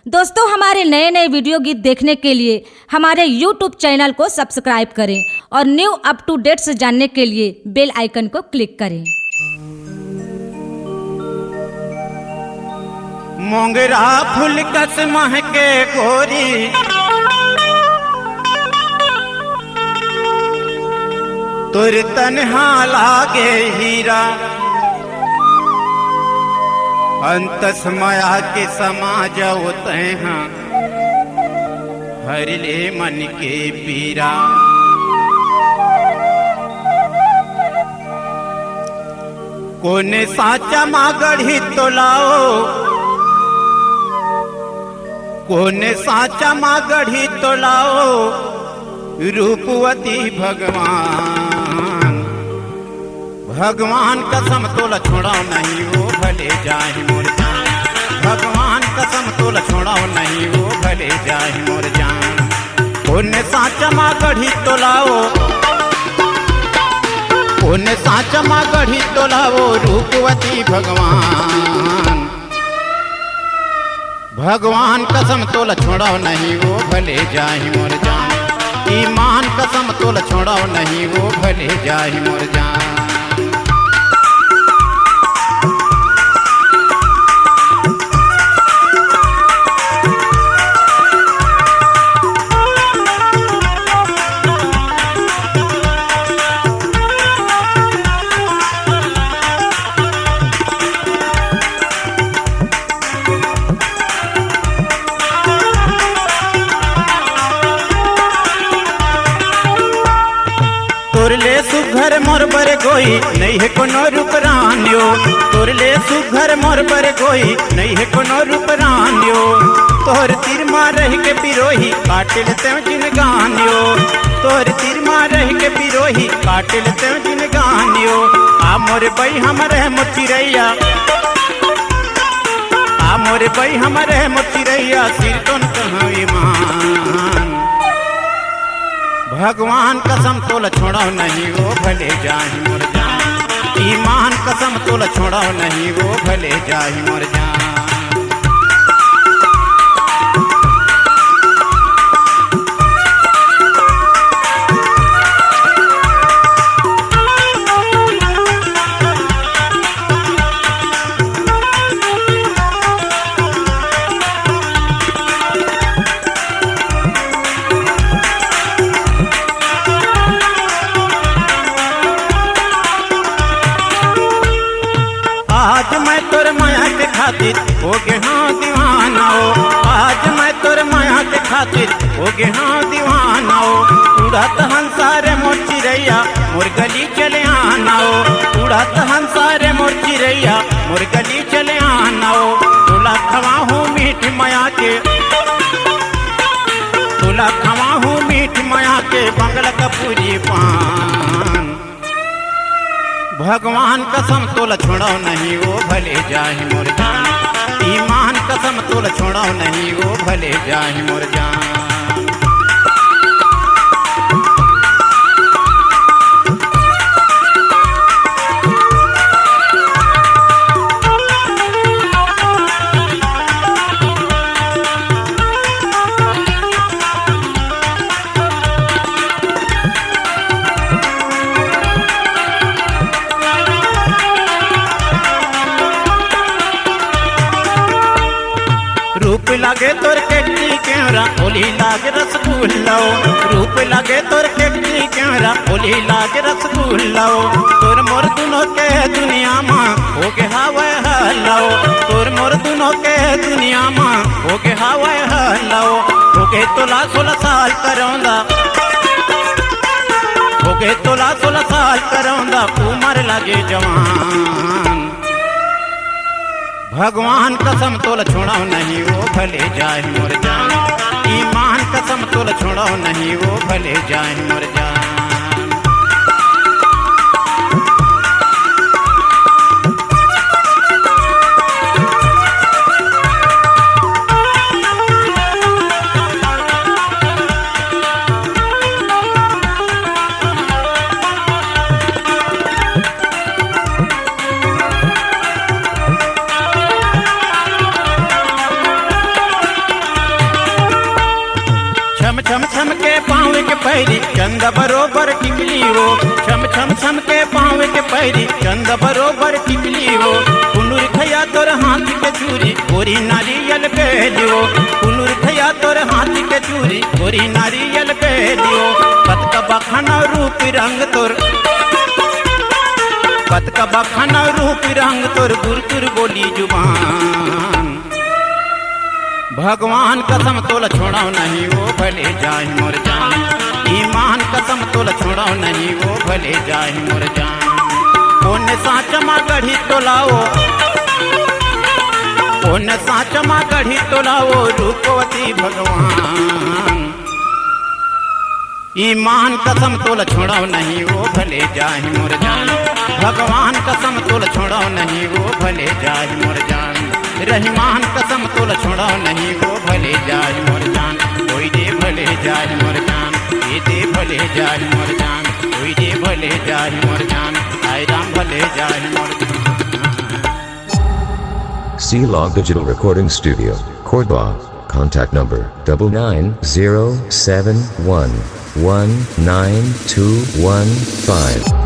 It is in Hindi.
दोस्तों, हमारे नए नए वीडियो गीत देखने के लिए हमारे YouTube चैनल को सब्सक्राइब करें और न्यू अप टू डेट्स जानने के लिए बेल आइकन को क्लिक करें। मोंगरा फूल कस महके गोरी, तुर तन्हा लागे हीरा, अंतस माया के समा जाओ तैहा, हर ले मन के पीरा। कोने साचा मागढ़ी तो लाओ, कोने साचा मागढ़ी तो लाओ, रूपवती भगवान। भगवान कसम तोला छोड़ाओ नहीं वो भले जाहि मोर जान, भगवान कसम तोला छोड़ाओ नहीं वो भले जाहि मोर जान। कोने साचा मागढ़ी तो लाओ, कोने साचा मागढ़ी तो लाओ, रूपवती भगवान। भगवान कसम तोला छोड़ाओ नहीं वो भले जाहि मोर जान, ईमान कसम तोला छोड़ाओ नहीं वो भले जाहि मोर जान। तोरले सुघर मोर बर कोई नहीं है कोनो रूप रानियो, तोरले सुघर मोर बर कोई नहीं है कोनो रूप रानियो। तोर तीर मार रह के पिरोही काट लेते जिन गानियो, तोर तीर मार रह के पिरोही काट लेते जिन गानियो। आ मोर बई हमरे मोचिरैया, आ मोर बई हमरे मोचिरैया, सिर तोन कहाँ ईमान। भगवान कसम तोला छोड़ाओ नहीं वो भले जाहि मोर जान, ईमान कसम तोला छोड़ाओ नहीं वो भले जाहि मोर जान। आज मैं तोर माया के खातिर हो गे हाँ दीवाना हो, आज मैं तोर माया के खातिर हो गे हाँ दीवाना हो। उड़त हंसारे मोर चिरैया मोर गली चले आना हो, उड़त हंसारे मोर चिरैया मोर गली चले आना हो। तुला खवा हूँ मीठ माया के, तुला खवा हूँ मीठ माया के, बंगल कपूरी पान। भगवान कसम तोला छोड़ाओ नहीं वो भले जाहि मोर जान, ईमान कसम तोला छोड़ाओ नहीं वो भले जाहि मोर जान। रूप लागे तोर केटी केवरा ओली लागे रसगुल्ला, रूप लागे तोर केटी केवरा ओली लागे रसगुल्ला। तोर मोर दुनो के दुनिया माँ हो गे हवाए हल्लाओ, तोर मोर दुनो के दुनिया माँ हो गे हवाए हल्लाओ। हो गे तोला 16 साल करौंदा, हो गे तोला 16 साल करौंदा, उमर लागे जवान। भगवान कसम तोला छोड़ाओ नहीं वो भले जाहि मोर जान, ईमान कसम तोला छोड़ाओ नहीं वो भले जाहि मोर जान। के पाँव के पैरी चंद बरोबर टिकली हो, छम छम छम के पाँव के पैरी चंद बरोबर टिकली हो। कुनुर खया तोर हाथ के चूरी गोरी नारियल बेलियो, कुनुर खया तोर हाथ के चूरी गोरी नारियल बेलियो। पतका बखाना रूप रंग तोर, पतका बखाना रूप रंग तोर गुरगुर बोली जुबान। भगवान कसम तोल छोड़ाओ नहीं वो भले जाए मोर जान, ईमान कसम तोल छोड़ाओ नहीं वो भले जाए मोर जान। कौन साचमा गढ़ी तोलाओ, कौन साचमा गढ़ी तोलाओ रूपवती भगवान। ईमान कसम तोल छोड़ाओ नहीं वो भले जाए मोर जान, भगवान कसम तोल छोड़ाओ नहीं वो भले जाए मोर जान। रहीमान कसम तोल छोड़ाओ नहीं वो भले जाए मोर जान, कोई दे भले जाए मोर जान, ये दे भले जाए मोर जान, कोई दे भले जाए मोर जान, आय राम भले जाए मोर जान। C-Log Digital Recording Studio, Cordoba. Contact number 9907119215.